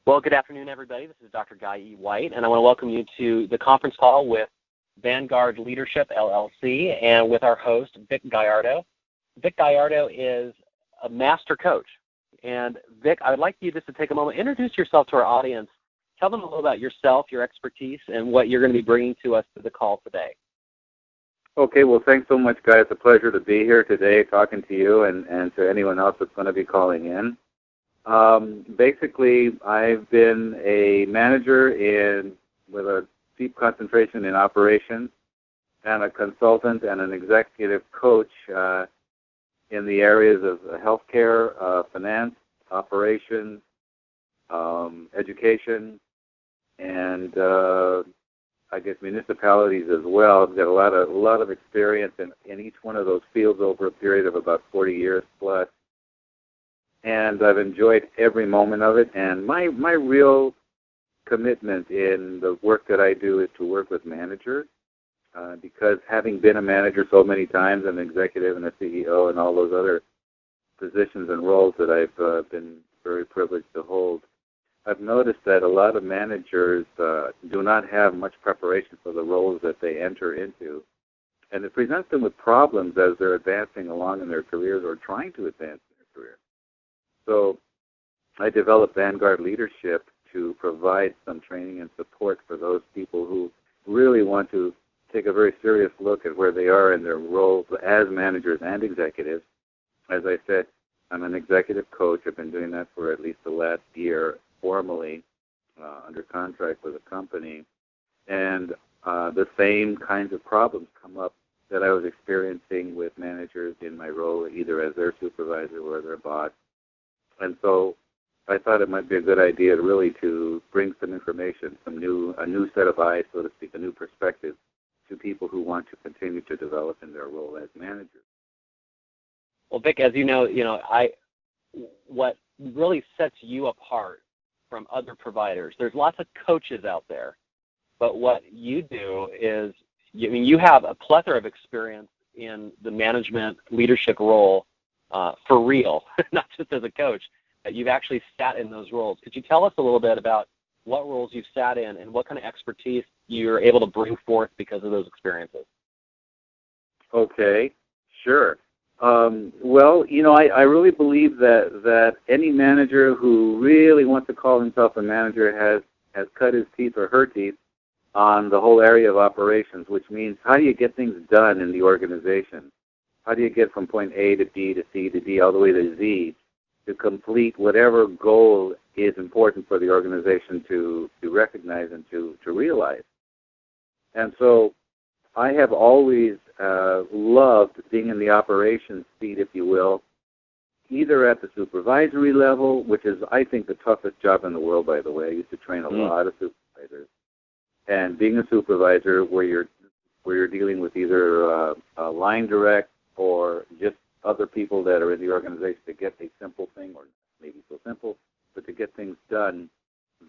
Well, good afternoon, everybody. This is Dr. Guy E. White, and I want to welcome you to the conference call with Vanguard Leadership, LLC, and with our host, Vic Gallardo. Vic Gallardo is a master coach. And Vic, I would like you just to take a moment, introduce yourself to our audience. Tell them a little about yourself, your expertise, and what you're going to be bringing to us to the call today. Okay, well, thanks so much, guys. It's a pleasure to be here today talking to you and to anyone else that's going to be calling in. Basically, I've been a manager with a deep concentration in operations and a consultant and an executive coach in the areas of healthcare, finance, operations, education, and I guess municipalities as well. I've got a lot of experience in each one of those fields over a period of about 40 years plus. And I've enjoyed every moment of it. And my real commitment in the work that I do is to work with managers, because having been a manager so many times, an executive and a CEO and all those other positions and roles that I've been very privileged to hold, I've noticed that a lot of managers do not have much preparation for the roles that they enter into. And it presents them with problems as they're advancing along in their careers or trying to advance in their career. So I developed Vanguard Leadership to provide some training and support for those people who really want to take a very serious look at where they are in their roles as managers and executives. As I said, I'm an executive coach. I've been doing that for at least the last year formally under contract with a company. And the same kinds of problems come up that I was experiencing with managers in my role, either as their supervisor or their boss. And so I thought it might be a good idea to bring some information, a new set of eyes, so to speak, a new perspective to people who want to continue to develop in their role as managers. Well, Vic, as you know, what really sets you apart from other providers, there's lots of coaches out there, but what you do is, you have a plethora of experience in the management leadership role. For real, not just as a coach, that you've actually sat in those roles. Could you tell us a little bit about what roles you've sat in and what kind of expertise you're able to bring forth because of those experiences? Okay, sure. Well, I really believe that any manager who really wants to call himself a manager has cut his teeth or her teeth on the whole area of operations, which means how do you get things done in the organization? How do you get from point A to B to C to D all the way to Z to complete whatever goal is important for the organization to recognize and to realize? And so I have always loved being in the operations seat, if you will, either at the supervisory level, which is, I think, the toughest job in the world, by the way. I used to train a lot of supervisors. And being a supervisor where you're dealing with either a line direct or just other people that are in the organization to get a simple thing, or maybe so simple, but to get things done,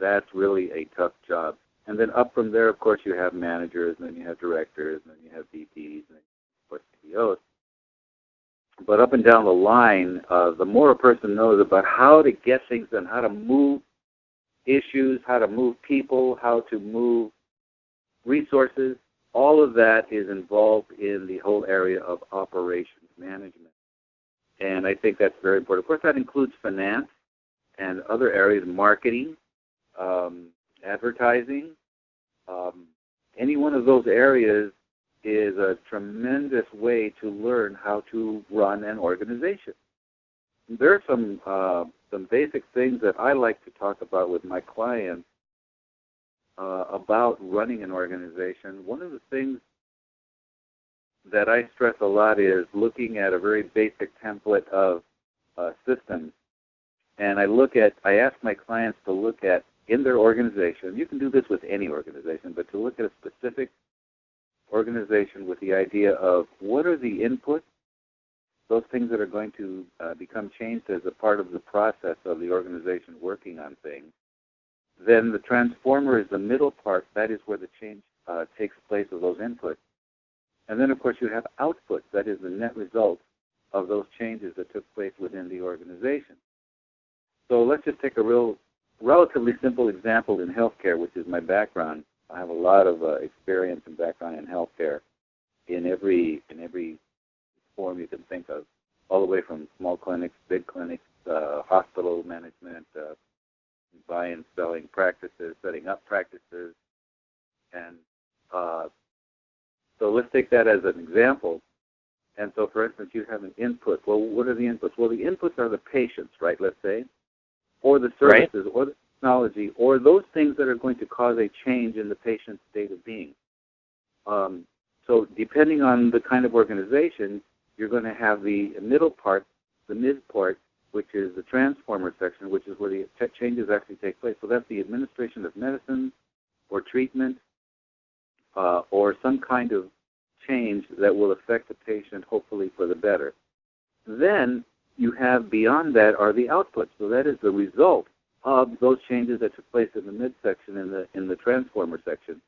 that's really a tough job. And then up from there, of course, you have managers, and then you have directors, and then you have VPs, and then, of course, CEOs. But up and down the line, the more a person knows about how to get things done, how to move issues, how to move people, how to move resources, all of that is involved in the whole area of operations management. And I think that's very important. Of course, that includes finance and other areas, marketing, advertising. Any one of those areas is a tremendous way to learn how to run an organization. There are some basic things that I like to talk about with my clients about running an organization. One of the things that I stress a lot is looking at a very basic template of systems. And I ask my clients to look at, in their organization, you can do this with any organization, but to look at a specific organization with the idea of what are the inputs, those things that are going to become changed as a part of the process of the organization working on things. Then the transformer is the middle part. That is where the change takes place of those inputs. And then, of course, you have outputs. That is the net result of those changes that took place within the organization. So let's just take a real relatively simple example in healthcare, which is my background. I have a lot of experience and background in healthcare in every form you can think of, all the way from small clinics, big clinics, hospital management, buying, selling practices, setting up practices, and so let's take that as an example. And so, for instance, you have an input. Well, what are the inputs? Well, the inputs are the patients, right, let's say, or the services, or the technology, or those things that are going to cause a change in the patient's state of being. So depending on the kind of organization, you're going to have the middle part, the mid part, which is the transformer section, which is where the changes actually take place. So that's the administration of medicine or treatment or some kind of change that will affect the patient, hopefully for the better. Then you have beyond that are the outputs. So that is the result of those changes that took place in the midsection, in the transformer section.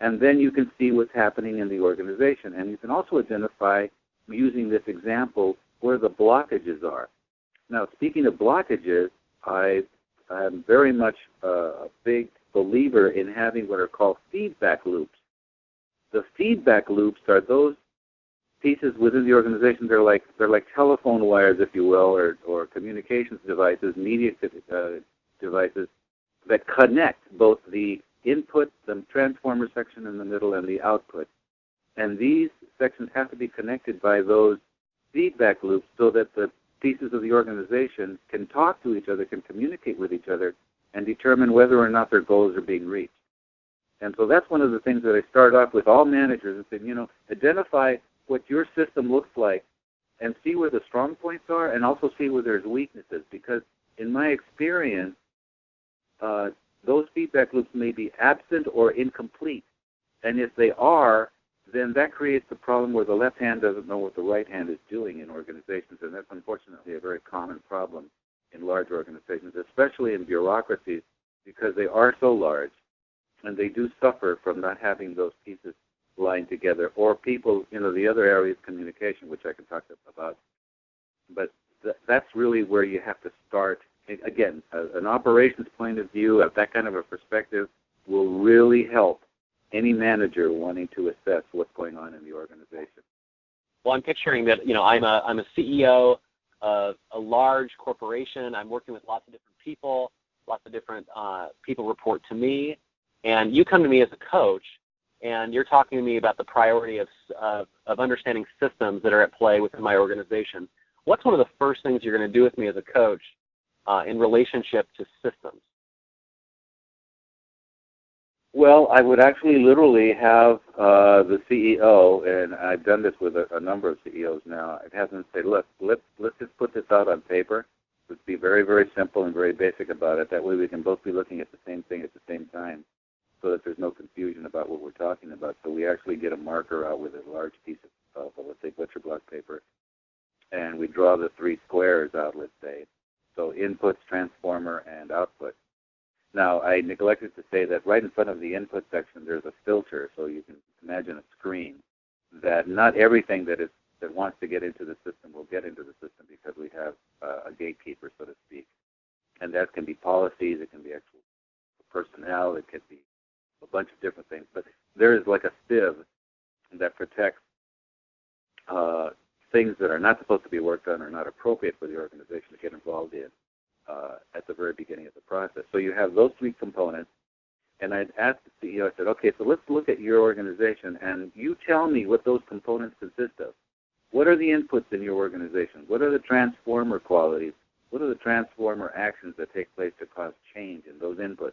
And then you can see what's happening in the organization. And you can also identify, using this example, where the blockages are. Now, speaking of blockages, I am very much a big believer in having what are called feedback loops. The feedback loops are those pieces within the organization. They're like telephone wires, if you will, or communications devices, media devices that connect both the input, the transformer section in the middle, and the output. And these sections have to be connected by those feedback loops so that the pieces of the organization can talk to each other, can communicate with each other, and determine whether or not their goals are being reached. And so that's one of the things that I start off with all managers and say, identify what your system looks like and see where the strong points are and also see where there's weaknesses. Because in my experience, those feedback loops may be absent or incomplete. And if they are, then that creates the problem where the left hand doesn't know what the right hand is doing in organizations. And that's unfortunately a very common problem in large organizations, especially in bureaucracies, because they are so large. And they do suffer from not having those pieces lined together. Or people, the other area is communication, which I can talk about. But that's really where you have to start. Again, an operations point of view, that kind of a perspective will really help any manager wanting to assess what's going on in the organization. Well, I'm picturing that, I'm a CEO of a large corporation. I'm working with lots of different people. Lots of different people report to me. And you come to me as a coach, and you're talking to me about the priority of understanding systems that are at play within my organization. What's one of the first things you're going to do with me as a coach in relationship to systems? Well, I would actually literally have the CEO, and I've done this with a number of CEOs now. I'd have them say, look, let's just put this out on paper. Let's be very, very simple and very basic about it. That way we can both be looking at the same thing at the same time, so that there's no confusion about what we're talking about. So we actually get a marker out with a large piece of let's say, butcher block paper, and we draw the three squares out, let's say. So inputs, transformer, and output. Now, I neglected to say that right in front of the input section, there's a filter, so you can imagine a screen, that not everything that wants to get into the system will get into the system because we have a gatekeeper, so to speak. And that can be policies, it can be actual personnel, it could be a bunch of different things. But there is like a sieve that protects things that are not supposed to be worked on or not appropriate for the organization to get involved in at the very beginning of the process. So you have those three components. And I'd asked the CEO, I said, okay, so let's look at your organization, and you tell me what those components consist of. What are the inputs in your organization? What are the transformer qualities? What are the transformer actions that take place to cause change in those inputs?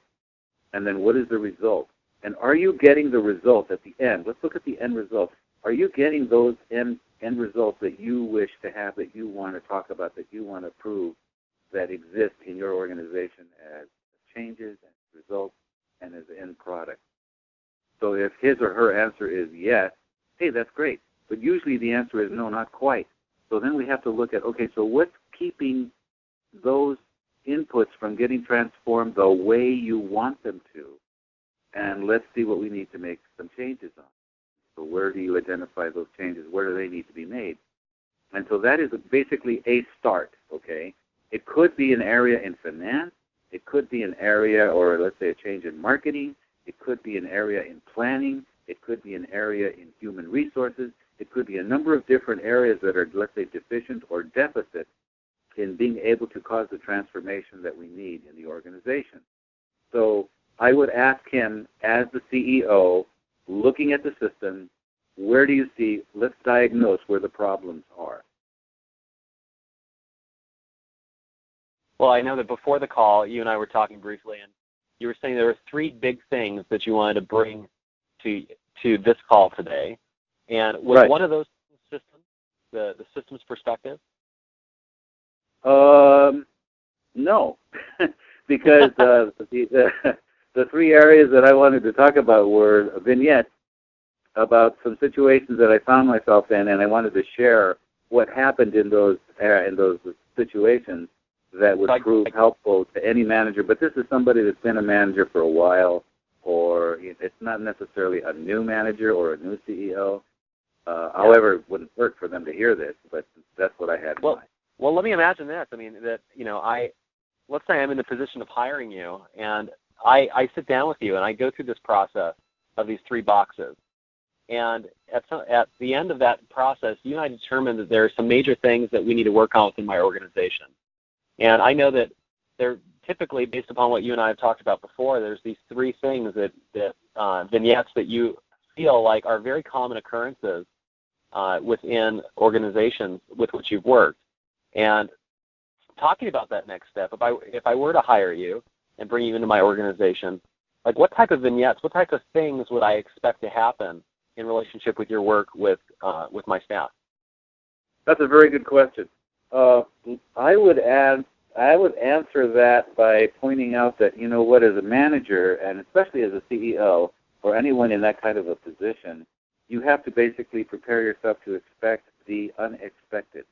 And then what is the result? And are you getting the result at the end? Let's look at the end result. Are you getting those end results that you wish to have, that you want to talk about, that you want to prove, that exist in your organization as changes and results and as end product? So if his or her answer is yes, hey, that's great. But usually the answer is no, not quite. So then we have to look at, okay, so what's keeping those inputs from getting transformed the way you want them to? And let's see what we need to make some changes on. So where do you identify those changes? Where do they need to be made? And so that is basically a start, okay? It could be an area in finance. It could be an area, or let's say a change in marketing. It could be an area in planning. It could be an area in human resources. It could be a number of different areas that are, let's say, deficient or deficit in being able to cause the transformation that we need in the organization. So I would ask him, as the CEO, looking at the system, where do you see, let's diagnose where the problems are. Well, I know that before the call, you and I were talking briefly, and you were saying there were 3 big things that you wanted to bring to this call today. And was right. one of those systems, the systems perspective? No, because the 3 areas that I wanted to talk about were vignettes about some situations that I found myself in, and I wanted to share what happened in those situations that would prove helpful to any manager. But this is somebody that's been a manager for a while, or it's not necessarily a new manager or a new CEO. However, it wouldn't hurt for them to hear this, but that's what I had in mind. Well, let me imagine this. I mean, that, let's say I'm in the position of hiring you, and I sit down with you, and I go through this process of these 3 boxes. And at the end of that process, you and I determine that there are some major things that we need to work on within my organization. And I know that they're typically, based upon what you and I have talked about before, there's these 3 things that vignettes that you feel like are very common occurrences within organizations with which you've worked. And talking about that next step, if I were to hire you and bring you into my organization, like what type of vignettes, what type of things would I expect to happen in relationship with your work with my staff? That's a very good question. I would answer that by pointing out that, as a manager, and especially as a CEO, or anyone in that kind of a position, you have to basically prepare yourself to expect the unexpected.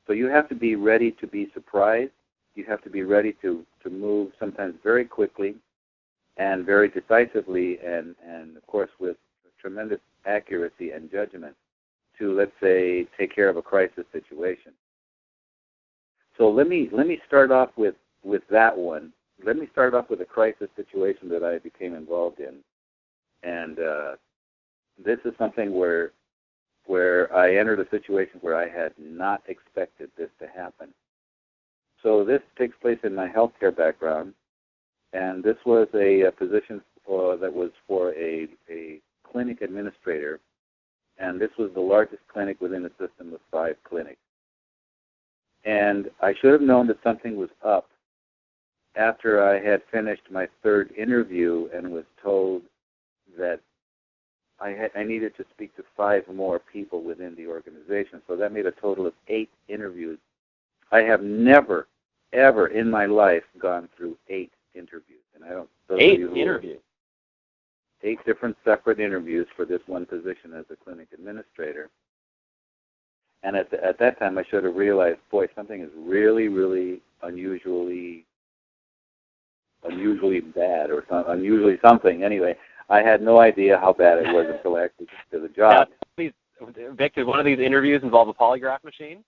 So you have to be ready to be surprised. You have to be ready to move sometimes very quickly and very decisively, and of course with tremendous accuracy and judgment to, let's say, take care of a crisis situation. So let me start off with that one. Let me start off with a crisis situation that I became involved in. And this is something where I entered a situation where I had not expected this to happen. So this takes place in my healthcare background, and this was a position that was for a clinic administrator, and this was the largest clinic within a system of 5 clinics. And I should have known that something was up after I had finished my 3rd interview and was told that I needed to speak to 5 more people within the organization. So that made a total of 8 interviews. I have never, ever in my life gone through 8 interviews. And I don't. 8 interviews? 8 different separate interviews for this one position as a clinic administrator. And at that time, I should have realized, boy, something is really, really unusually bad, or unusually something. Anyway, I had no idea how bad it was until I actually did the job. Please, Vic, did one of these interviews involve a polygraph machine?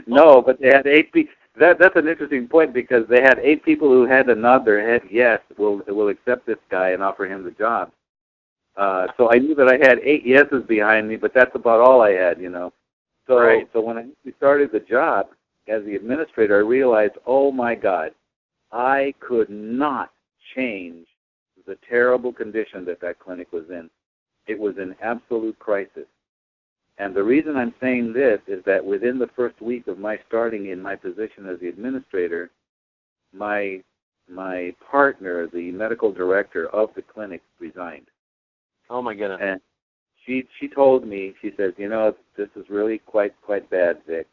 No, but they had 8 people. That's an interesting point, because they had 8 people who had to nod their head, yes, we'll accept this guy and offer him the job. So I knew that I had 8 yeses behind me, but that's about all I had, So, right. So when I started the job as the administrator, I realized, oh my God, I could not change the terrible condition that clinic was in. It was an absolute crisis. And the reason I'm saying this is that within the first week of my starting in my position as the administrator, my partner, the medical director of the clinic, resigned. Oh my goodness! And she told me, she says, this is really quite bad, Vic.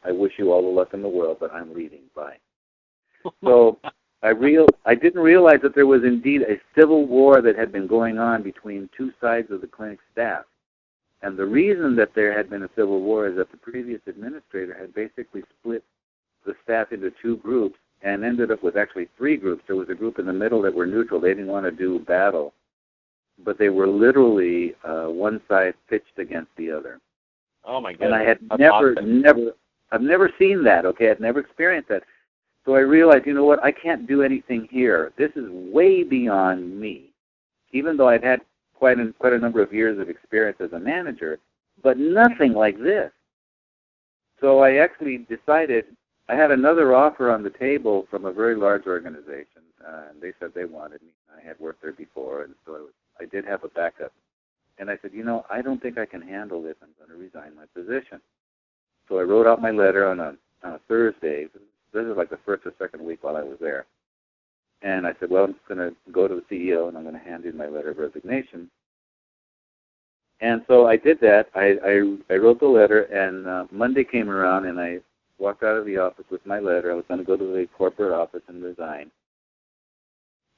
I wish you all the luck in the world, but I'm leaving. Bye. So I didn't realize that there was indeed a civil war that had been going on between 2 sides of the clinic staff. And the reason that there had been a civil war is that the previous administrator had basically split the staff into 2 groups and ended up with actually 3 groups. There was a group in the middle that were neutral. They didn't want to do battle. But they were literally one side pitched against the other. Oh, my goodness. And I had I've never seen that, okay? I've never experienced that. So I realized, you know what, I can't do anything here. This is way beyond me. Even though I've had quite a number of years of experience as a manager, but nothing like this. So I actually decided, I had another offer on the table from a very large organization, and they said they wanted me. I had worked there before, and so I did have a backup. And I said, you know, I don't think I can handle this. I'm going to resign my position. So I wrote out my letter on a Thursday. This is like the first or second week while I was there. And I said, well, I'm just going to go to the CEO, and I'm going to hand in my letter of resignation. And so I did that. I wrote the letter, and Monday came around, and I walked out of the office with my letter. I was going to go to the corporate office and resign.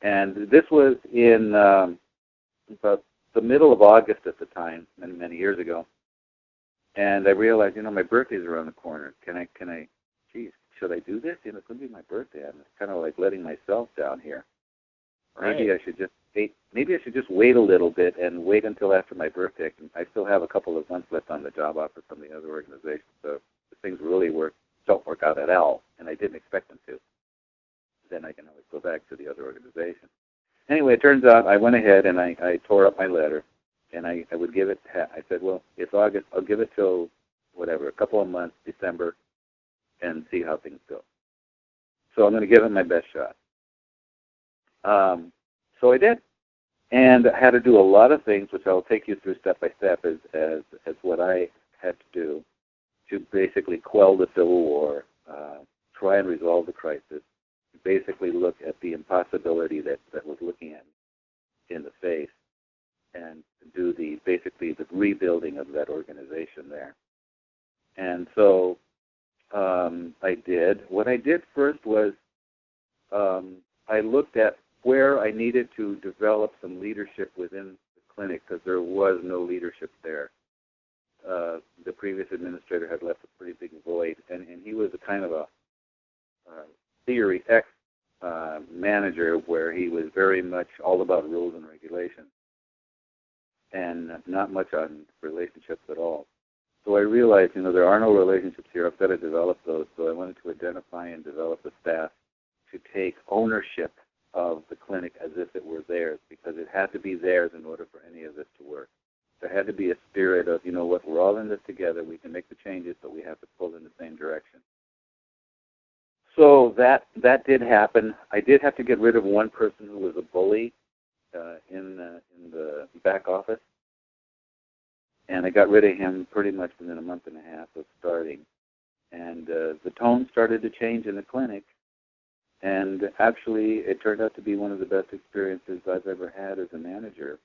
And this was in about the middle of August at the time, many, many years ago. And I realized, you know, my birthday's around the corner. Geez, should I do this? You know, it's going to be my birthday. I'm kind of like letting myself down here. Right. Maybe I should just wait a little bit and wait until after my birthday. I still have a couple of months left on the job offer from the other organization. So if things really don't work out at all, and I didn't expect them to, then I can always go back to the other organization. Anyway, it turns out I went ahead and I tore up my letter, and I would give it, I said, well, it's August, I'll give it till, whatever, a couple of months, December, and see how things go. So I'm going to give it my best shot. So I did, and I had to do a lot of things, which I'll take you through step by step as what I had to do to basically quell the Civil War, try and resolve the crisis, basically look at the impossibility that was looking at me in the face, and do basically the rebuilding of that organization there. And so I did. What I did first was I looked at where I needed to develop some leadership within the clinic, because there was no leadership there. The previous administrator had left a pretty big void, and he was a kind of a theory X manager, where he was very much all about rules and regulations and not much on relationships at all. So I realized, you know, there are no relationships here. I've got to develop those. So I wanted to identify and develop the staff to take ownership of the clinic as if it were theirs, because it had to be theirs in order for any of this to work. There had to be a spirit of, you know what, we're all in this together. We can make the changes, but we have to pull in the same direction. So that did happen. I did have to get rid of one person who was a bully in the back office, and I got rid of him pretty much within a month and a half of starting. And the tone started to change in the clinic, and actually it turned out to be one of the best experiences I've ever had as a manager,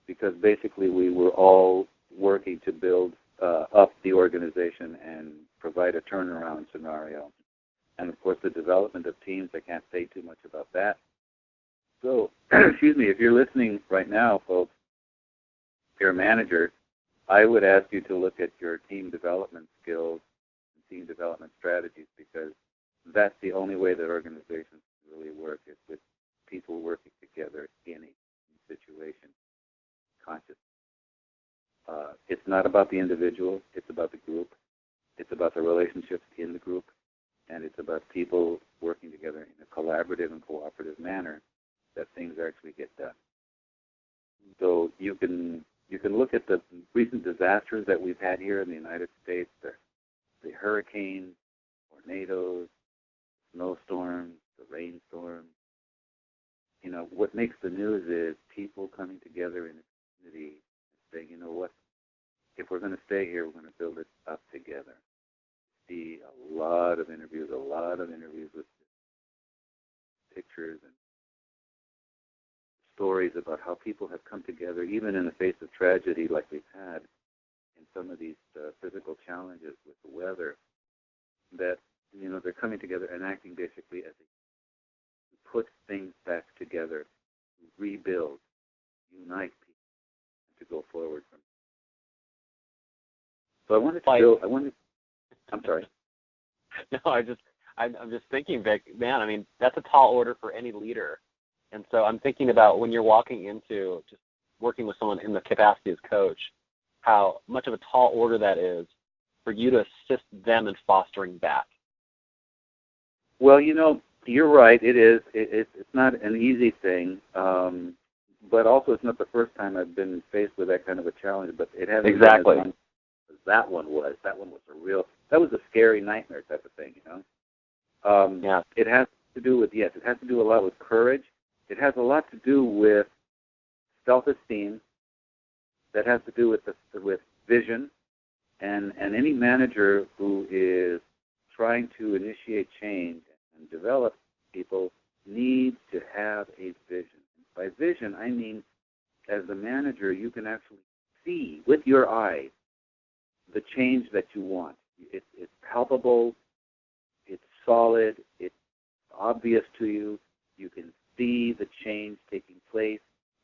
because basically we were all working to build up the organization and provide a turnaround scenario. And, of course, the development of teams, I can't say too much about that. So, excuse me, if you're listening right now, folks, if you're a manager, I would ask you to look at your team development skills and team development strategies, because that's the only way that organizations really work, is with people working together in a situation consciously. It's not about the individual, it's about the group. It's about the relationships in the group. And it's about people working together in a collaborative and cooperative manner that things actually get done. So you can look at the recent disasters that we've had here in the United States, the hurricanes, tornadoes, snowstorms, the rainstorms. You know, what makes the news is people coming together in a community and saying, you know what, if we're going to stay here, we're going to build it up together. See a lot of interviews with pictures and stories about how people have come together, even in the face of tragedy like we've had in some of these physical challenges with the weather, that, you know, they're coming together and acting basically as a put things back together, rebuild, unite people, and to go forward from. So I wanted to I'm sorry. No, I'm just thinking, Vic, man, I mean, that's a tall order for any leader. And so I'm thinking about when you're walking into just working with someone in the capacity as coach, how much of a tall order that is for you to assist them in fostering that? Well, you're right. It is. It's not an easy thing, but also it's not the first time I've been faced with that kind of a challenge. But it hasn't Exactly. been as long as that one was. That one was that was a scary nightmare type of thing. Yeah. It has to do with it has to do a lot with courage. It has a lot to do with self-esteem. That has to do with vision, and any manager who is trying to initiate change and develop people needs to have a vision. By vision, I mean, as the manager, you can actually see with your eyes the change that you want. It's palpable, it's solid, it's obvious to you. You can see the change taking place.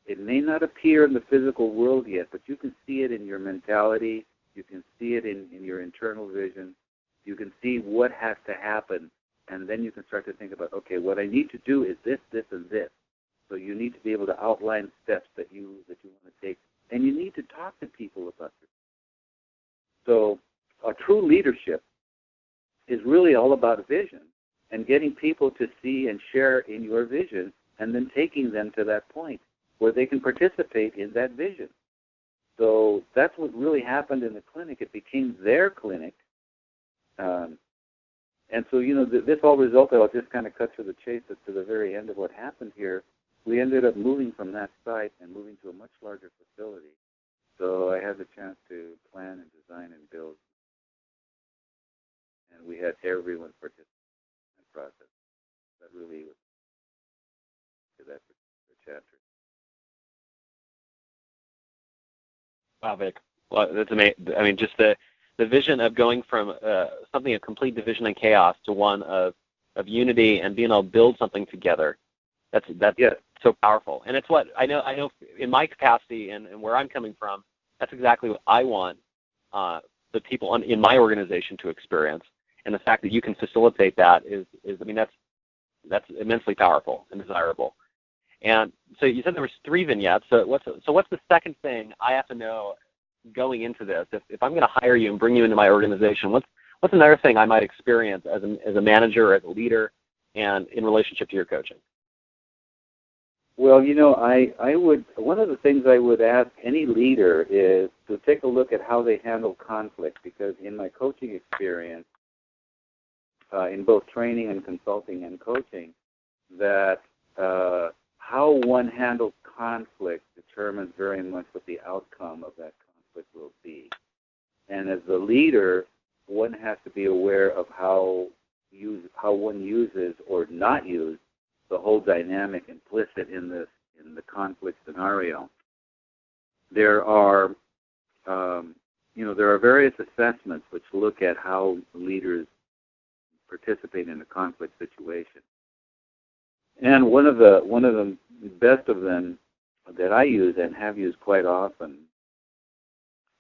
It may not appear in the physical world yet, but you can see it in your mentality. You can see it in your internal vision. You can see what has to happen, and then you can start to think about, okay, what I need to do is this, this, and this. So you need to be able to outline steps that you want to take, and you need to talk to people about this. So a true leadership is really all about vision and getting people to see and share in your vision, and then taking them to that point where they can participate in that vision. So that's what really happened in the clinic. It became their clinic. And so, this all resulted, I'll just kind of cut to the chase to the very end of what happened here. We ended up moving from that site and moving to a much larger facility. So I had the chance to plan and design and build. And we had everyone participate in the process. That really was that particular chapter. Wow, Vic. Well, that's amazing. I mean, just the vision of going from something of complete division and chaos to one of unity and being able to build something together. That's so powerful. And it's what I know in my capacity and where I'm coming from, that's exactly what I want the people in my organization to experience. And the fact that you can facilitate that is I mean, that's immensely powerful and desirable. And so you said there was 3 vignettes. So what's the second thing I have to know going into this? If I'm going to hire you and bring you into my organization, what's another thing I might experience as a manager, as a leader, and in relationship to your coaching? Well, I would, one of the things I would ask any leader is to take a look at how they handle conflict, because in my coaching experience, in both training and consulting and coaching, that how one handles conflict determines very much what the outcome of that conflict will be. And as the leader, one has to be aware of how one uses or not use the whole dynamic implicit in the conflict scenario. There are various assessments which look at how leaders participate in a conflict situation. And one of the best of them that I use and have used quite often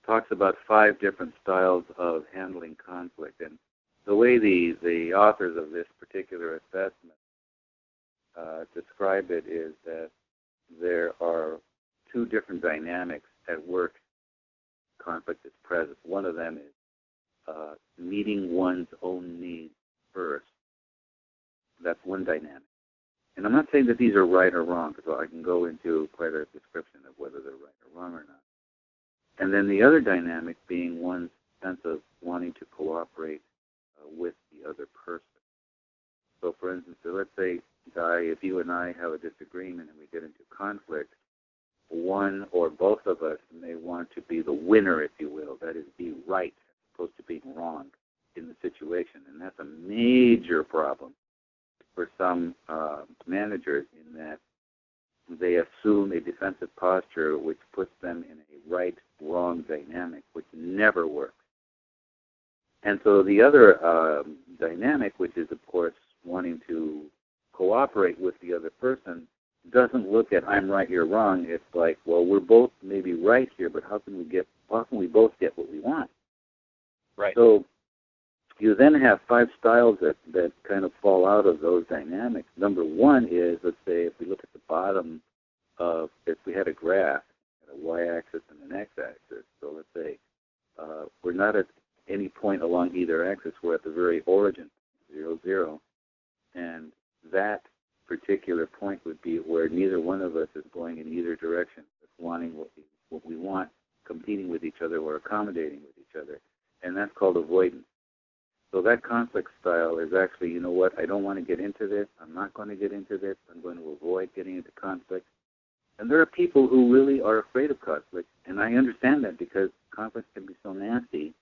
talks about 5 different styles of handling conflict. And the way the authors of this particular assessment describe it is that there are 2 different dynamics at work. Conflict is present. One of them is meeting one's own needs first. That's one dynamic. And I'm not saying that these are right or wrong, because I can go into quite a description of whether they're right or wrong or not. And then the other dynamic being one's sense of wanting to cooperate with the other person. So, for instance, let's say, Guy, if you and I have a disagreement and we get into conflict, one or both of us may want to be the winner, if you will, that is, be right as opposed to being wrong in the situation. And that's a major problem for some managers, in that they assume a defensive posture which puts them in a right-wrong dynamic, which never works. And so the other dynamic, which is, of course, wanting to cooperate with the other person, doesn't look at I'm right, you're wrong. It's like, well, we're both maybe right here, but how can we both get what we want? Right. So you then have 5 styles that kind of fall out of those dynamics. Number 1 is, let's say, if we look at the bottom of, if we had a graph, a y-axis and an x-axis. So let's say we're not at any point along either axis. We're at the very origin, 0, 0. And that particular point would be where neither one of us is going in either direction, wanting what we want, competing with each other or accommodating with each other. And that's called avoidance. So that conflict style is actually, you know what, I don't want to get into this. I'm not going to get into this. I'm going to avoid getting into conflict. And there are people who really are afraid of conflict, and I understand that because conflict can be so nasty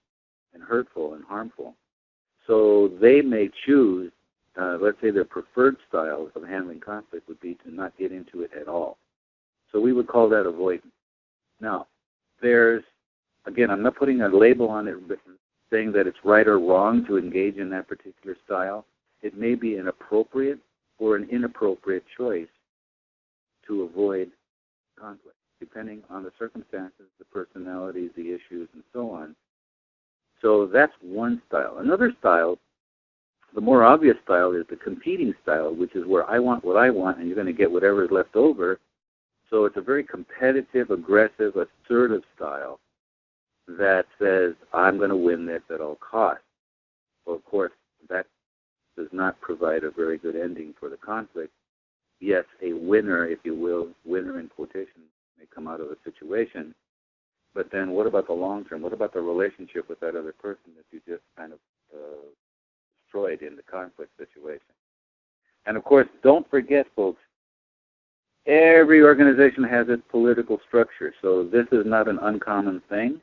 and hurtful and harmful. So they may choose, let's say their preferred style of handling conflict would be to not get into it at all. So we would call that avoidance. Now, there's, again, I'm not putting a label on it saying that it's right or wrong to engage in that particular style. It may be an appropriate or an inappropriate choice to avoid conflict, depending on the circumstances, the personalities, the issues, and so on. So that's one style. Another style, the more obvious style, is the competing style, which is where I want what I want and you're going to get whatever is left over. So it's a very competitive, aggressive, assertive style that says, I'm going to win this at all costs. Well, of course, that does not provide a very good ending for the conflict. Yes, a winner, if you will, winner in quotation, may come out of a situation. But then what about the long term? What about the relationship with that other person that you just kind of destroyed in the conflict situation? And, of course, don't forget, folks, every organization has its political structure. So this is not an uncommon thing.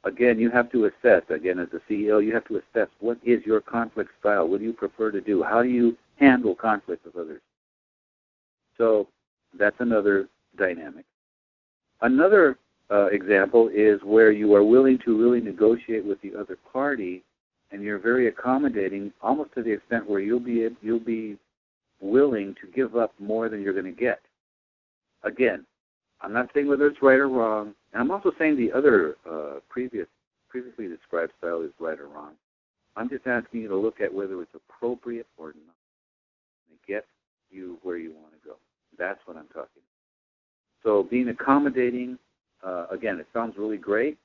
Again, you have to assess, again, as a CEO, you have to assess what is your conflict style? What do you prefer to do? How do you handle conflict with others? So that's another dynamic. Another example is where you are willing to really negotiate with the other party, and you're very accommodating, almost to the extent where you'll be willing to give up more than you're going to get. Again, I'm not saying whether it's right or wrong, and I'm also saying the other previously described style is right or wrong. I'm just asking you to look at whether it's appropriate or not. And it gets you where you want to go. That's what I'm talking about. So being accommodating, again, it sounds really great.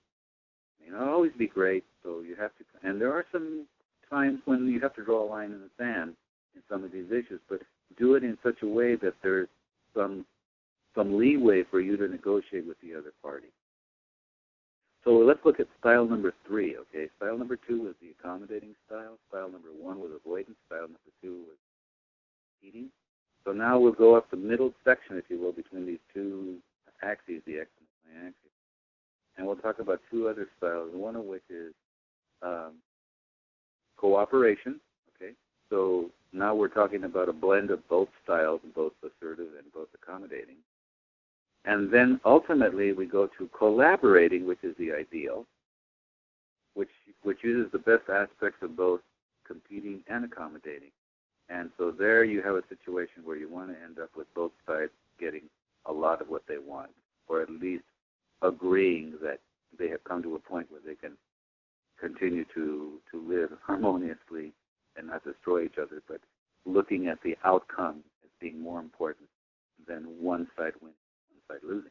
It may not always be great, so you have to, and there are some times when you have to draw a line in the sand in some of these issues, but do it in such a way that there's some leeway for you to negotiate with the other party. So let's look at style number 3, okay? Style number 2 was the accommodating style. Style number 1 was avoidance. Style number 2 was eating. So now we'll go up the middle section, if you will, between these two axes, the X and the Y axis. And we'll talk about 2 other styles, one of which is cooperation, okay? So now we're talking about a blend of both styles, both assertive and both accommodating. And then ultimately we go to collaborating, which is the ideal, which uses the best aspects of both competing and accommodating. And so there you have a situation where you want to end up with both sides getting a lot of what they want, or at least agreeing that they have come to a point where they can continue to live harmoniously and not destroy each other, but looking at the outcome as being more important than one side winning, one side losing.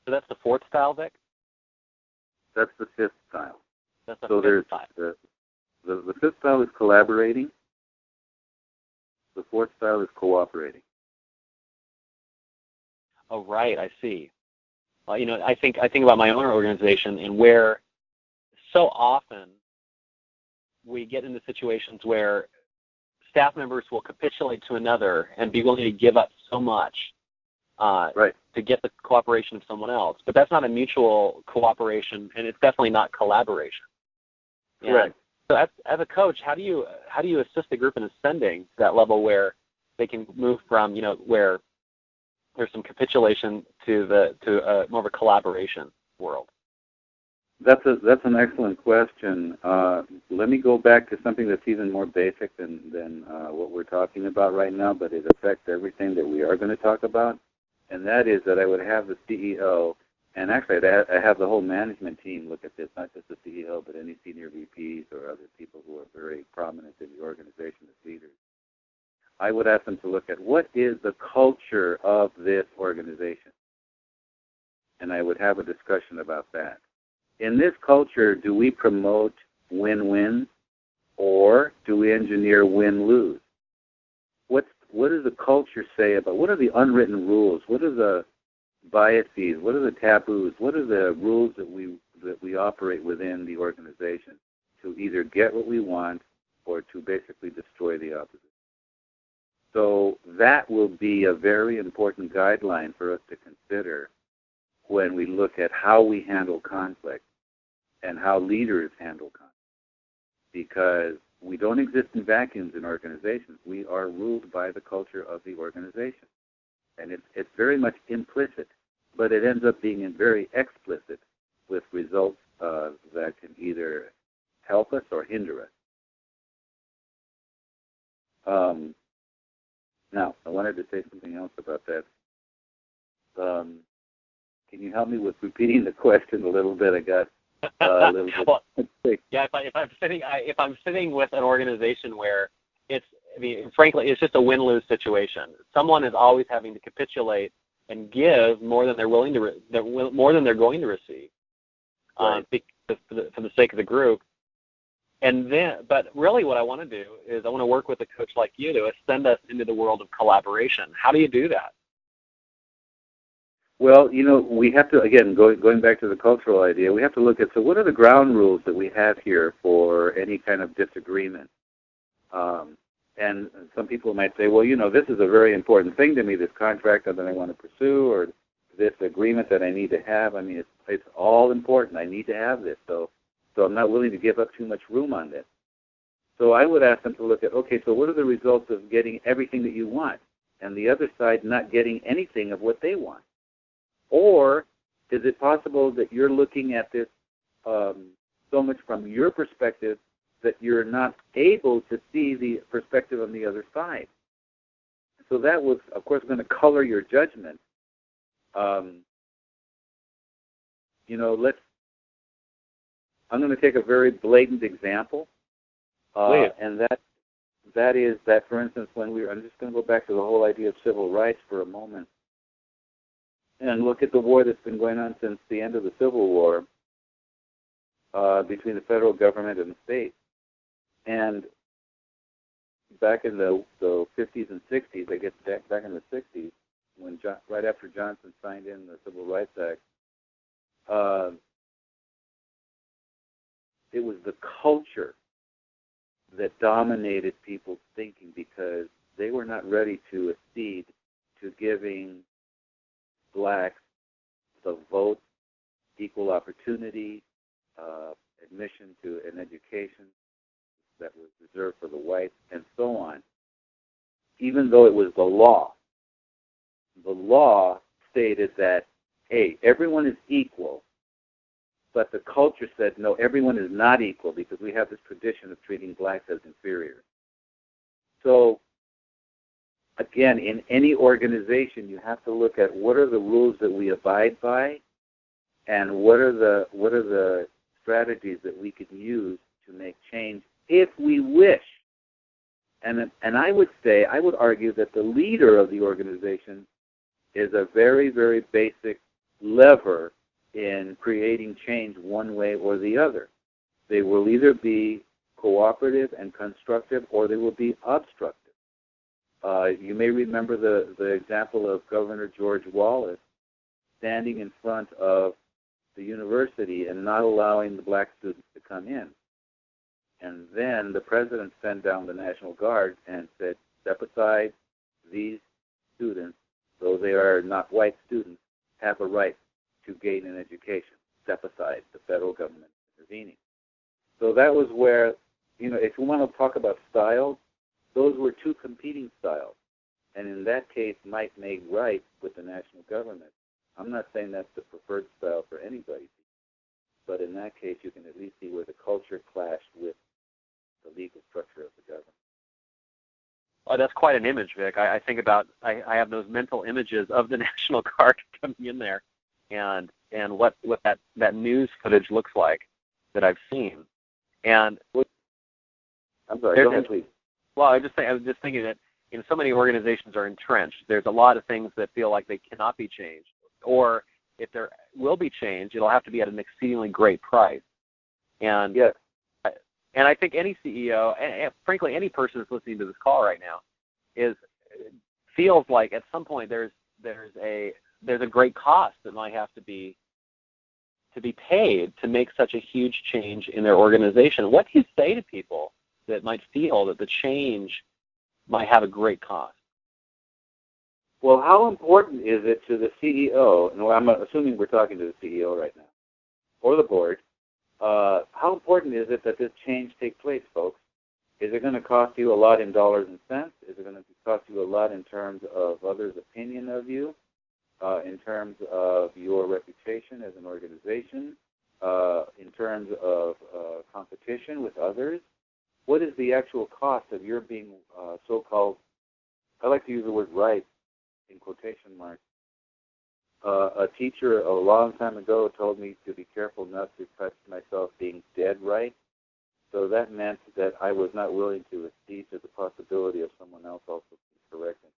So that's the 4th style, Vic? That's the 5th style. That's the so 5th there's style. The 5th style is collaborating. The 4th style is cooperating. Oh, right, I see. Well, you know, I think about my own organization and where so often we get into situations where staff members will capitulate to another and be willing to give up so much right. to get the cooperation of someone else. But that's not a mutual cooperation, and it's definitely not collaboration. Correct. So as a coach, how do you assist the group in ascending to that level where they can move from, you know, where there's some capitulation to more of a collaboration world? That's an excellent question. Let me go back to something that's even more basic than what we're talking about right now, but it affects everything that we are going to talk about, and that is that I would have the CEO, and actually I have the whole management team look at this, not just the CEO, but any senior VPs or other people who are very prominent in the organization as leaders. I would ask them to look at what is the culture of this organization. and I would have a discussion about that. In this culture, do we promote win-win, or do we engineer win-lose? What does the culture say about, what are the unwritten rules? What are the biases? What are the taboos? What are the rules that we operate within the organization to either get what we want or to basically destroy the opposite? So that will be a very important guideline for us to consider when we look at how we handle conflict and how leaders handle conflict. Because we don't exist in vacuums in organizations. We are ruled by the culture of the organization. And it's very much implicit, but it ends up being very explicit with results that can either help us or hinder us. Now, I wanted to say something else about that. Can you help me with repeating the question a little bit? I got a little bit. Well, yeah, if I'm sitting with an organization where frankly, it's just a win-lose situation. Someone is always having to capitulate and give more than they're willing to more than they're going to receive, right. For the sake of the group. And then, but really, what I want to do is I want to work with a coach like you to ascend us into the world of collaboration. How do you do that? Well, we have to, again, going back to the cultural idea, we have to look at, so what are the ground rules that we have here for any kind of disagreement? And some people might say, well, this is a very important thing to me, this contract that I want to pursue, or this agreement that I need to have. I mean, it's all important. I need to have this, so I'm not willing to give up too much room on this. So I would ask them to look at, okay, so what are the results of getting everything that you want, and the other side not getting anything of what they want? Or is it possible that you're looking at this so much from your perspective that you're not able to see the perspective on the other side? So that was, of course, going to color your judgment. I'm going to take a very blatant example, and that is that, for instance, I'm just going to go back to the whole idea of civil rights for a moment, and look at the war that's been going on since the end of the Civil War between the federal government and the states. And back in the 50s and 60s, I guess back in the 60s, right after Johnson signed in the Civil Rights Act, it was the culture that dominated people's thinking because they were not ready to accede to giving blacks the vote, equal opportunity, admission to an education that was reserved for the whites, and so on. Even though it was the law stated that, hey, everyone is equal, but the culture said, no, everyone is not equal because we have this tradition of treating blacks as inferior. So, again, in any organization, you have to look at what are the rules that we abide by, and what are the strategies that we could use to make change if we wish. And I would argue that the leader of the organization is a very, very basic lever in creating change one way or the other. They will either be cooperative and constructive, or they will be obstructive. You may remember the example of Governor George Wallace standing in front of the university and not allowing the black students to come in. And then the president sent down the National Guard and said, step aside, these students, though they are not white students, have a right to gain an education. Step aside, the federal government intervening. So that was where, if you want to talk about styles, those were two competing styles. And in that case, might make right with the national government. I'm not saying that's the preferred style for anybody, but in that case, you can at least see where the culture clashed with the legal structure of the government. Oh, that's quite an image, Vic. I think about, I have those mental images of the National Guard coming in there and what that news footage looks like that I've seen. And I'm sorry, go ahead, please. Well, I was just thinking that so many organizations are entrenched. There's a lot of things that feel like they cannot be changed, or if there will be change, it'll have to be at an exceedingly great price. And yes. And I think any CEO, and frankly any person that's listening to this call right now, feels like at some point there's a great cost that might have to be paid to make such a huge change in their organization. What do you say to people that might feel that the change might have a great cost? Well, how important is it to the CEO, and I'm assuming we're talking to the CEO right now, or the board, how important is it that this change take place, folks? Is it going to cost you a lot in dollars and cents? Is it going to cost you a lot in terms of others' opinion of you, in terms of your reputation as an organization, in terms of competition with others? What is the actual cost of your being so-called, I like to use the word right, in quotation marks. A teacher a long time ago told me to be careful not to touch myself being dead right. So that meant that I was not willing to accede to the possibility of someone else also being corrected.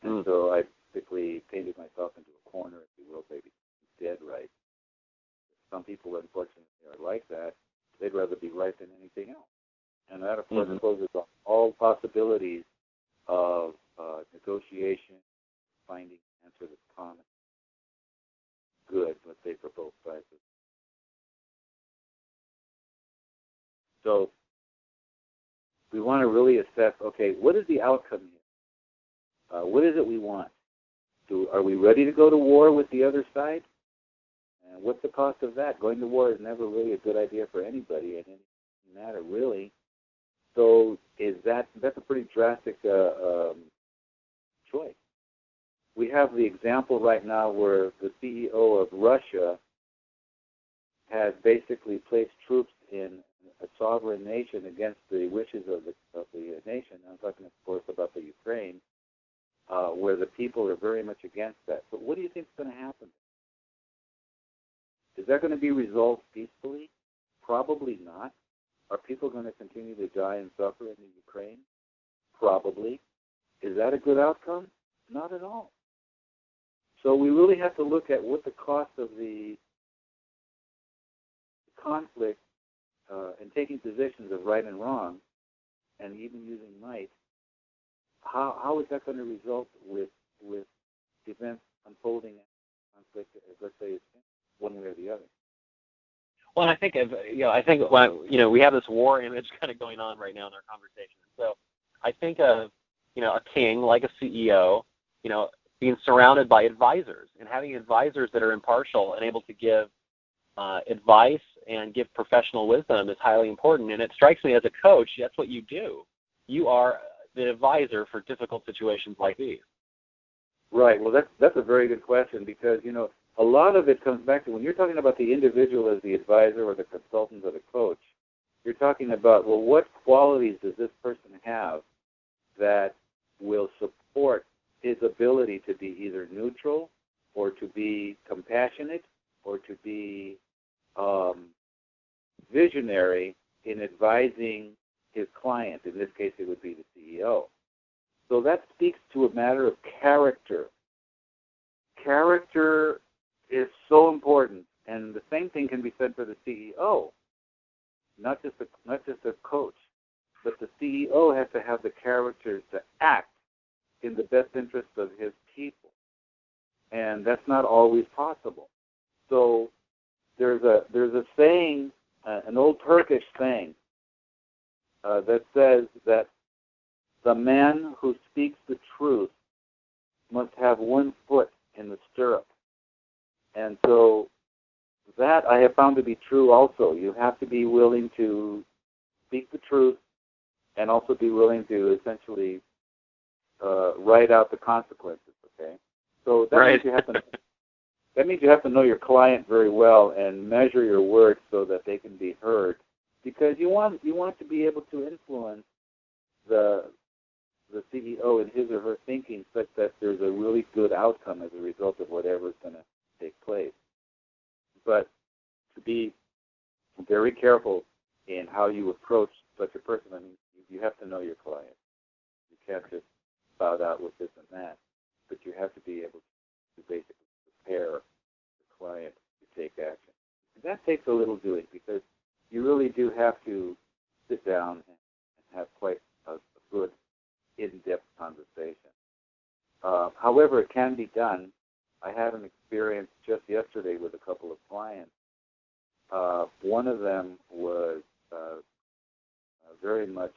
And so I basically painted myself into a corner, if you will, baby, dead right. Some people, unfortunately, are like that. They'd rather be right than anything else. And that, of course, closes off all possibilities of negotiation, finding an answer that's common, good, let's say, for both sides. So we want to really assess, okay, what is the outcome here? What is it we want? Are we ready to go to war with the other side? And what's the cost of that? Going to war is never really a good idea for anybody in any matter, really. So that's a pretty drastic choice. We have the example right now where the CEO of Russia has basically placed troops in a sovereign nation against the wishes of the nation. I'm talking, of course, about the Ukraine, where the people are very much against that. But what do you think is going to happen? Is that going to be resolved peacefully? Probably not. Are people going to continue to die and suffer in the Ukraine? Probably. Is that a good outcome? Not at all. So we really have to look at what the cost of the conflict and taking positions of right and wrong, and even using might. How is that going to result with events unfolding in conflict? Let's say it's one way or the other. Well, I think we have this war image kind of going on right now in our conversation. So I think of a king like a CEO, being surrounded by advisors and having advisors that are impartial and able to give advice and give professional wisdom is highly important. And it strikes me as a coach, that's what you do. You are the advisor for difficult situations like these. Right. Well, that's a very good question because, a lot of it comes back to when you're talking about the individual as the advisor or the consultant or the coach, you're talking about, well, what qualities does this person have that will support his ability to be either neutral or to be compassionate or to be visionary in advising his client. In this case, it would be the CEO. So that speaks to a matter of character. Character is so important, and the same thing can be said for the CEO, not just the coach, but the CEO has to have the character to act in the best interest of his people, and that's not always possible. So there's a saying, an old Turkish saying, that says that the man who speaks the truth must have one foot in the stirrup. And so that I have found to be true also. You have to be willing to speak the truth and also be willing to essentially write out the consequences, okay? So that means you have to know your client very well and measure your words so that they can be heard, because you want to be able to influence the CEO in his or her thinking such that there's a really good outcome as a result of whatever is going to take place. But to be very careful in how you approach such a person, you have to know your client. You can't just spout out with this and that, but you have to be able to basically prepare the client to take action. And that takes a little doing because you really do have to sit down and have quite a good, in-depth conversation. However, it can be done. I had an experience just yesterday with a couple of clients. One of them was very much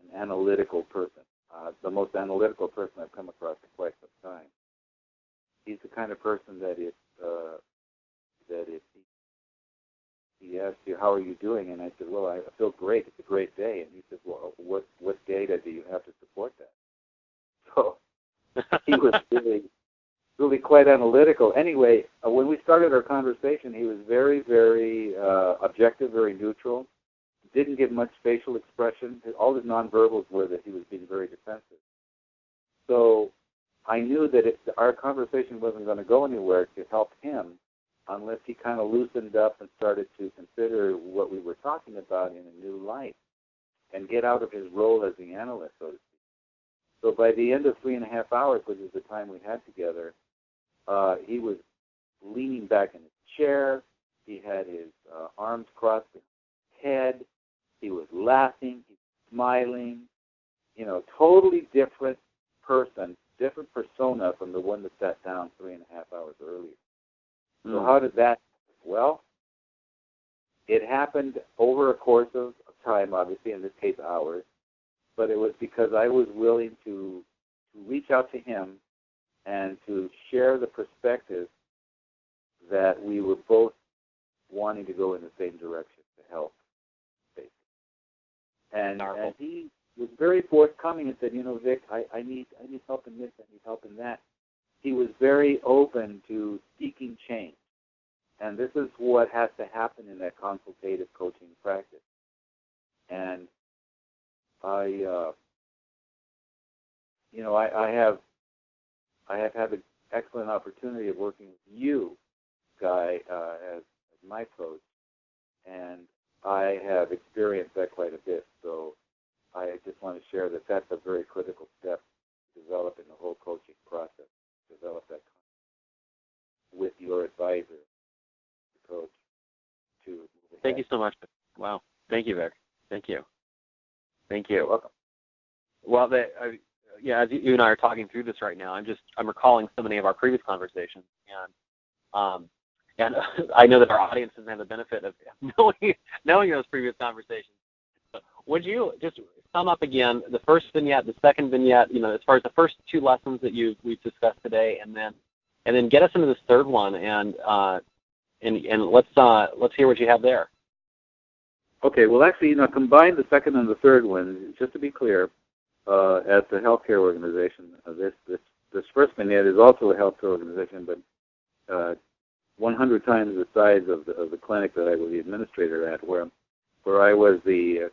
an analytical person, the most analytical person I've come across in quite some time. He's the kind of person that if he asked you, how are you doing? And I said, well, I feel great. It's a great day. And he said, well, what data do you have to support that? So he was really quite analytical. Anyway, when we started our conversation, he was very, very objective, very neutral. Didn't give much facial expression. All his nonverbals were that he was being very defensive. So I knew that our conversation wasn't going to go anywhere to help him unless he kind of loosened up and started to consider what we were talking about in a new light and get out of his role as the analyst, so to speak. So by the end of 3.5 hours, which is the time we had together, he was leaning back in his chair. He had his arms crossed in his head. He was laughing. He was smiling. You know, totally different person, different persona from the one that sat down 3.5 hours earlier. So how did that? Well, it happened over a course of time, obviously, in this case hours, but it was because I was willing to reach out to him and to share the perspective that we were both wanting to go in the same direction to help, basically. And he was very forthcoming and said, you know, Vic, I need help in this, I need help in that. He was very open to seeking change. And this is what has to happen in that consultative coaching practice. And I have had the excellent opportunity of working with you, Guy, as my coach, and I have experienced that quite a bit. So I just want to share that that's a very critical step to develop in the whole coaching process, develop that with your advisor, the coach, to move ahead. Thank you so much. Wow. Thank you, Vic. Thank you. Thank you. You're welcome. Well, as you and I are talking through this right now, I'm recalling so many of our previous conversations, and I know that our audience doesn't have the benefit of knowing those previous conversations. Would you just sum up again the first vignette, the second vignette, as far as the first two lessons that we've discussed today, and then get us into this third one, and let's hear what you have there. Okay, well, actually, combine the second and the third one, just to be clear, as a healthcare organization. This first vignette is also a healthcare organization, but 100 times the size of the clinic that I was the administrator at, where I was the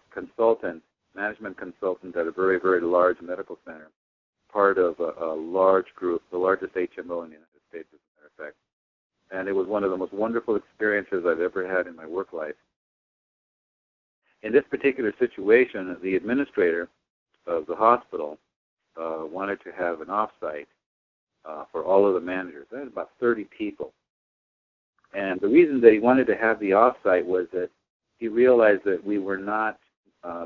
management consultant at a very, very large medical center, part of a large group, the largest HMO in the United States, as a matter of fact. And it was one of the most wonderful experiences I've ever had in my work life. In this particular situation, the administrator of the hospital wanted to have an off-site for all of the managers. There was about 30 people. And the reason that he wanted to have the off-site was that he realized that we were not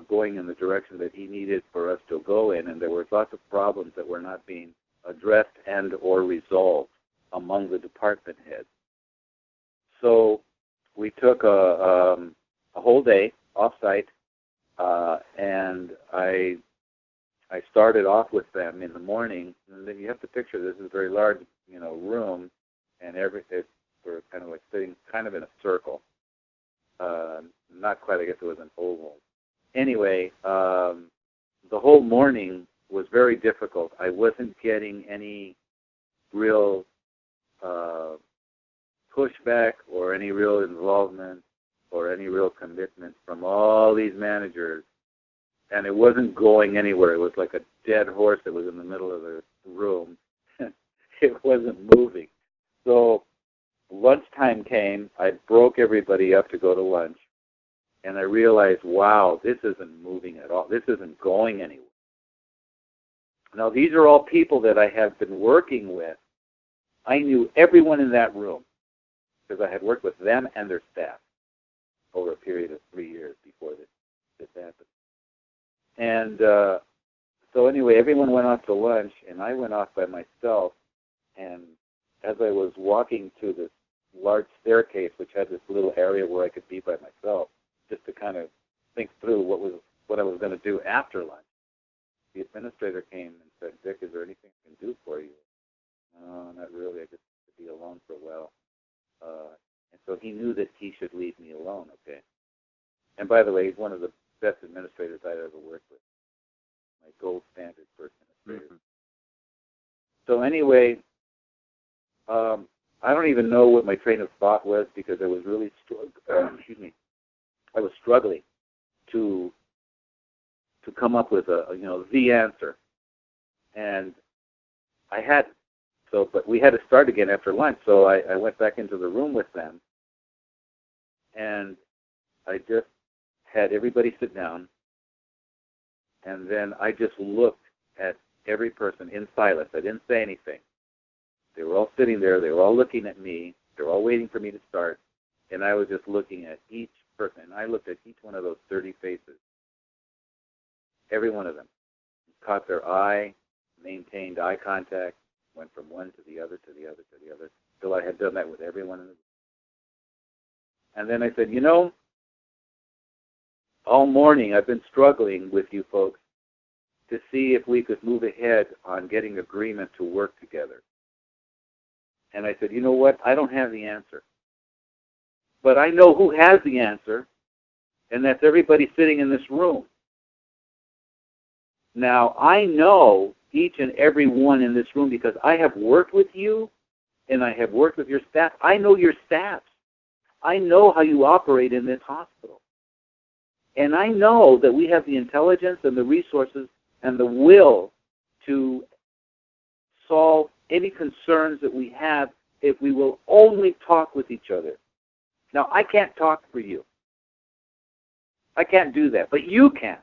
going in the direction that he needed for us to go in, and there were lots of problems that were not being addressed and or resolved among the department heads. So we took a whole day off-site, and I started off with them in the morning. And then you have to picture this is a very large, room, and we're kind of like sitting kind of in a circle. Not quite, I guess it was an oval. Anyway, the whole morning was very difficult. I wasn't getting any real pushback or any real involvement or any real commitment from all these managers, and it wasn't going anywhere. It was like a dead horse that was in the middle of the room. It wasn't moving. So lunchtime came. I broke everybody up to go to lunch, and I realized, wow, this isn't moving at all. This isn't going anywhere. Now, these are all people that I have been working with I knew everyone in that room because I had worked with them and their staff over a period of 3 years before this happened. And so anyway, everyone went off to lunch, and I went off by myself. And as I was walking to this large staircase, which had this little area where I could be by myself, just to kind of think through what I was going to do after lunch, the administrator came and said, "Vic, is there anything I can do for you?" "No, not really. I just have to be alone for a while." And so he knew that he should leave me alone, okay? And by the way, he's one of the best administrators I've ever worked with. My gold standard first administrator. Mm-hmm. So anyway, I don't even know what my train of thought was because I was really I was struggling to come up with the answer. And but we had to start again after lunch, so I went back into the room with them, and I just had everybody sit down, and then I just looked at every person in silence. I didn't say anything. They were all sitting there. They were all looking at me. They were all waiting for me to start, and I was just looking at each person. And I looked at each one of those 30 faces, every one of them, caught their eye, maintained eye contact, went from one to the other, to the other, to the other, till I had done that with everyone in the room. And then I said, all morning I've been struggling with you folks to see if we could move ahead on getting agreement to work together. And I said, you know what? I don't have the answer. But I know who has the answer, and that's everybody sitting in this room. Now, I know each and every one in this room because I have worked with you, and I have worked with your staff. I know your staff. I know how you operate in this hospital. And I know that we have the intelligence and the resources and the will to solve any concerns that we have if we will only talk with each other. Now, I can't talk for you. I can't do that, but you can.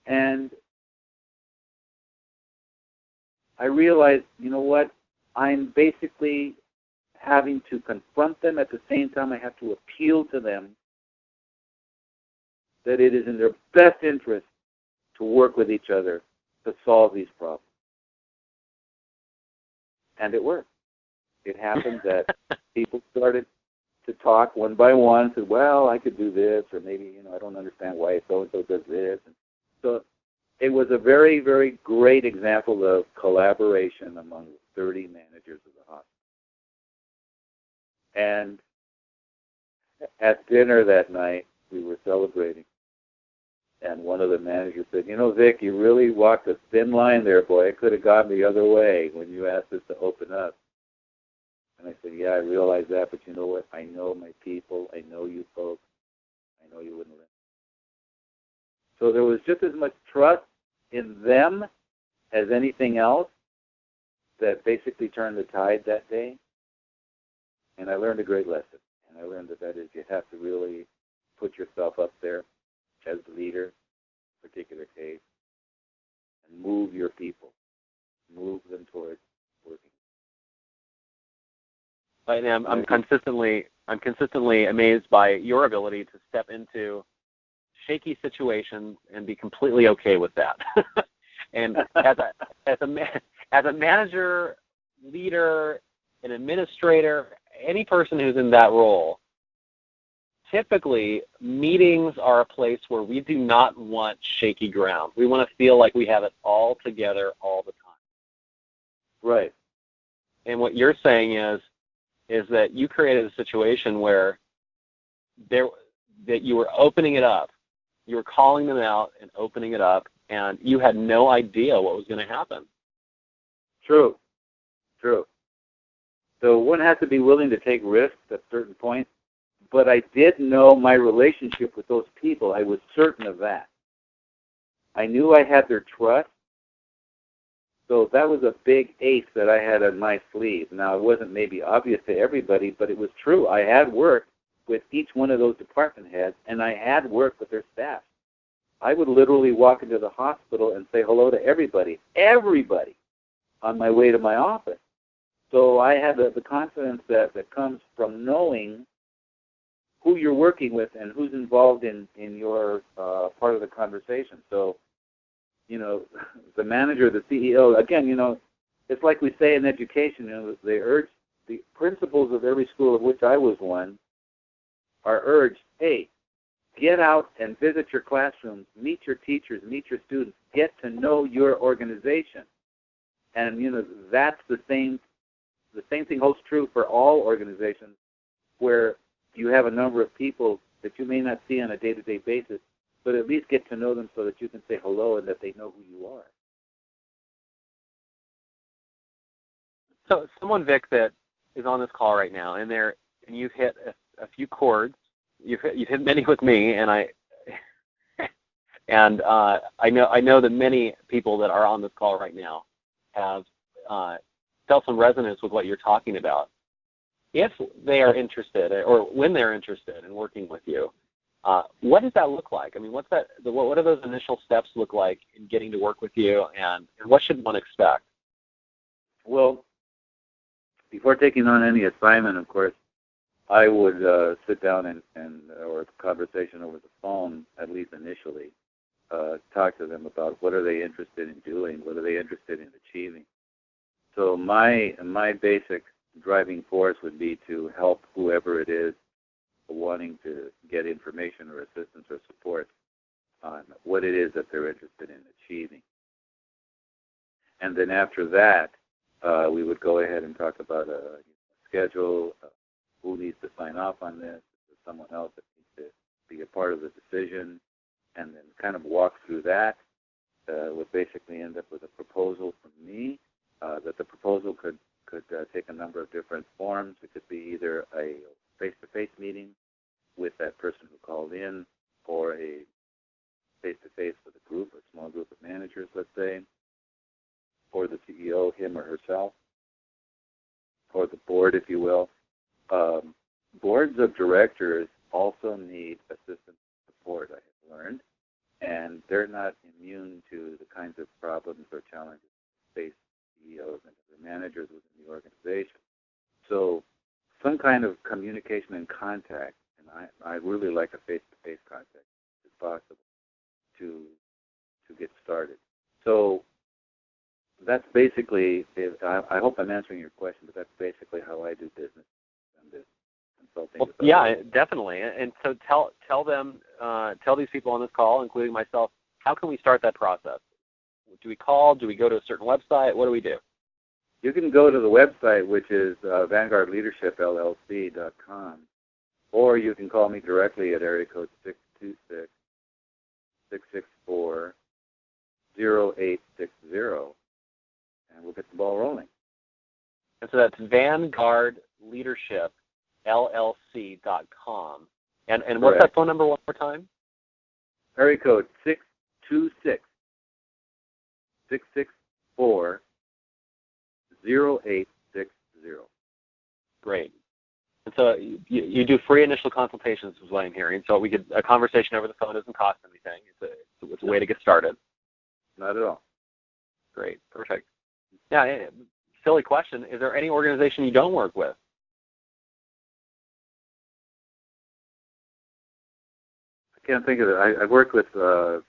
And I realized, you know what, I'm basically having to confront them at the same time I have to appeal to them that it is in their best interest to work with each other to solve these problems. And it worked. It happened that people started to talk one by one, said, well, I could do this, or maybe, I don't understand why so-and-so does this. And so it was a very, very great example of collaboration among 30 managers of the hospital. And at dinner that night, we were celebrating. And one of the managers said, Vic, you really walked a thin line there, boy. It could have gone the other way when you asked us to open up. And I said, yeah, I realize that, but you know what? I know my people. I know you folks. I know you wouldn't listen. So there was just as much trust in them as anything else that basically turned the tide that day. And I learned a great lesson. And I learned that is you have to really put yourself up there as the leader, particular case, and move your people, move them towards working. And I'm consistently amazed by your ability to step into shaky situations and be completely okay with that. And as a manager, leader, an administrator, any person who's in that role, typically, meetings are a place where we do not want shaky ground. We want to feel like we have it all together all the time. Right. And what you're saying is that you created a situation where that you were opening it up. You were calling them out and opening it up, and you had no idea what was going to happen. True. So one has to be willing to take risks at certain points. But I did know my relationship with those people. I was certain of that. I knew I had their trust. So that was a big ace that I had on my sleeve. Now, it wasn't maybe obvious to everybody, but it was true. I had worked with each one of those department heads, and I had worked with their staff. I would literally walk into the hospital and say hello to everybody on my way to my office. So I have the confidence that comes from knowing who you're working with and who's involved in your part of the conversation. So, the manager, the CEO, again, it's like we say in education, they urge, the principals of every school of which I was one are urged, hey, get out and visit your classrooms, meet your teachers, meet your students, get to know your organization. And, that's the same thing holds true for all organizations where you have a number of people that you may not see on a day-to-day basis, but at least get to know them so that you can say hello and that they know who you are. So someone, Vic, that is on this call right now, and you've hit a few chords. You've hit many with me, and I know that many people that are on this call right now have felt some resonance with what you're talking about. If they are interested, or when they're interested in working with you, what does that look like? I mean, what do those initial steps look like in getting to work with you, and what should one expect? Well, before taking on any assignment, of course, I would sit down or a conversation over the phone, at least initially, talk to them about what are they interested in doing, what are they interested in achieving. So my basic driving force would be to help whoever it is wanting to get information or assistance or support on what it is that they're interested in achieving. And then after that, we would go ahead and talk about a schedule, who needs to sign off on this, is someone else that needs to be a part of the decision, and then kind of walk through that. Would basically end up with a proposal from me, that the proposal could take a number of different forms. It could be either a face-to-face meeting with that person who called in, or a face-to-face with a group, a small group of managers, let's say, or the CEO, him or herself, or the board, if you will. Boards of directors also need assistance and support, I have learned, and they're not immune to the kinds of problems or challenges faced CEOs and other managers within the organization. So some kind of communication and contact, and I really like a face-to-face contact if possible to get started. So that's basically, I hope I'm answering your question, but that's basically how I do business and this consulting. Well, yeah, definitely. And so tell them, tell these people on this call, including myself, how can we start that process? Do we call? Do we go to a certain website? What do we do? You can go to the website, which is VanguardLeadershipLLC.com, or you can call me directly at area code 626-664-0860, and we'll get the ball rolling. And so that's VanguardLeadershipLLC.com. And what's that phone number one more time? Area code 626-664-0860. Great. And so you do free initial consultations, is what I'm hearing. So a conversation over the phone doesn't cost anything. It's a way to get started. Not at all. Great. Perfect. Yeah. Silly question. Is there any organization you don't work with? I can't think of it. I've worked with law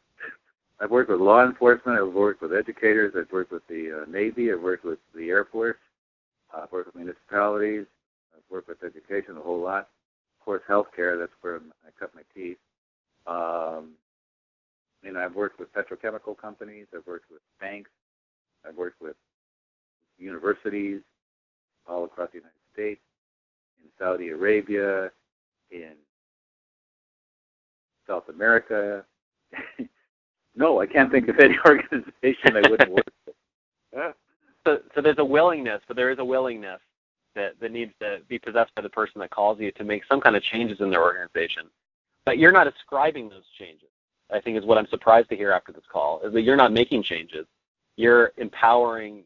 enforcement. I've worked with educators. I've worked with the Navy. I've worked with the Air Force. I've worked with municipalities. I've worked with education a whole lot. Of course, healthcare. That's where I cut my teeth. I've worked with petrochemical companies. I've worked with banks. I've worked with universities all across the United States, in Saudi Arabia, in South America. No, I can't think of any organization I wouldn't work with. Yeah. So there's a willingness, but there is a willingness that needs to be possessed by the person that calls you to make some kind of changes in their organization. But you're not ascribing those changes, I think, is what I'm surprised to hear after this call, is that you're not making changes. You're empowering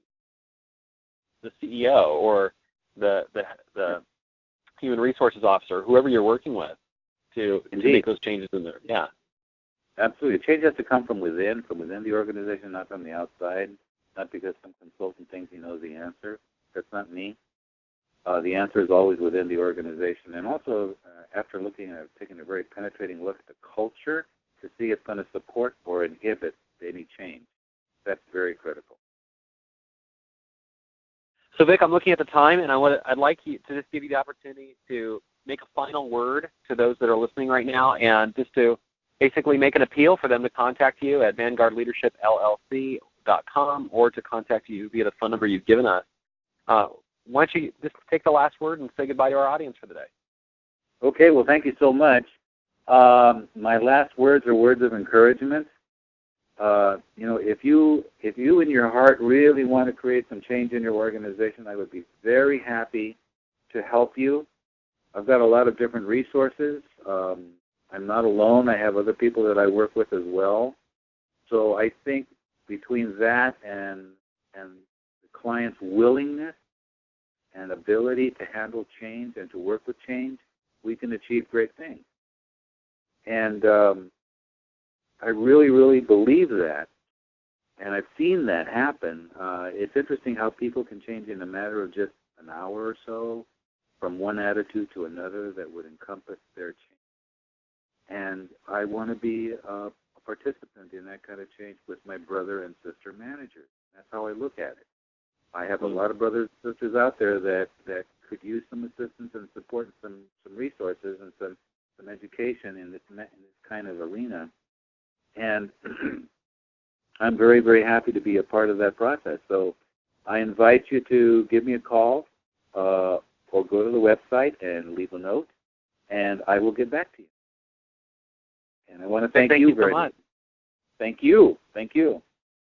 the CEO or the human resources officer, whoever you're working with, to make those changes in there. Yeah. Absolutely. Change has to come from within the organization, not from the outside. not because some consultant thinks he knows the answer. That's not me. The answer is always within the organization. And also, after taking a very penetrating look at the culture to see if it's going to support or inhibit any change. That's very critical. So, Vic, I'm looking at the time, and I'd like you to just give you the opportunity to make a final word to those that are listening right now, and just to basically make an appeal for them to contact you at VanguardLeadershipLLC.com or to contact you via the phone number you've given us. Why don't you just take the last word and say goodbye to our audience for the day? Okay, well, thank you so much. My last words are words of encouragement. If you in your heart really want to create some change in your organization, I would be very happy to help you. I've got a lot of different resources. I'm not alone. I have other people that I work with as well. So I think between that and the client's willingness and ability to handle change and to work with change, we can achieve great things. And I really, really believe that, and I've seen that happen. It's interesting how people can change in a matter of just an hour or so from one attitude to another that would encompass their change. And I want to be a participant in that kind of change with my brother and sister managers. That's how I look at it. I have a lot of brothers and sisters out there that could use some assistance and support and some resources and some education in this kind of arena. And I'm very, very happy to be a part of that process. So I invite you to give me a call or go to the website and leave a note, and I will get back to you. And I want to thank you very much. Thank you. Thank you.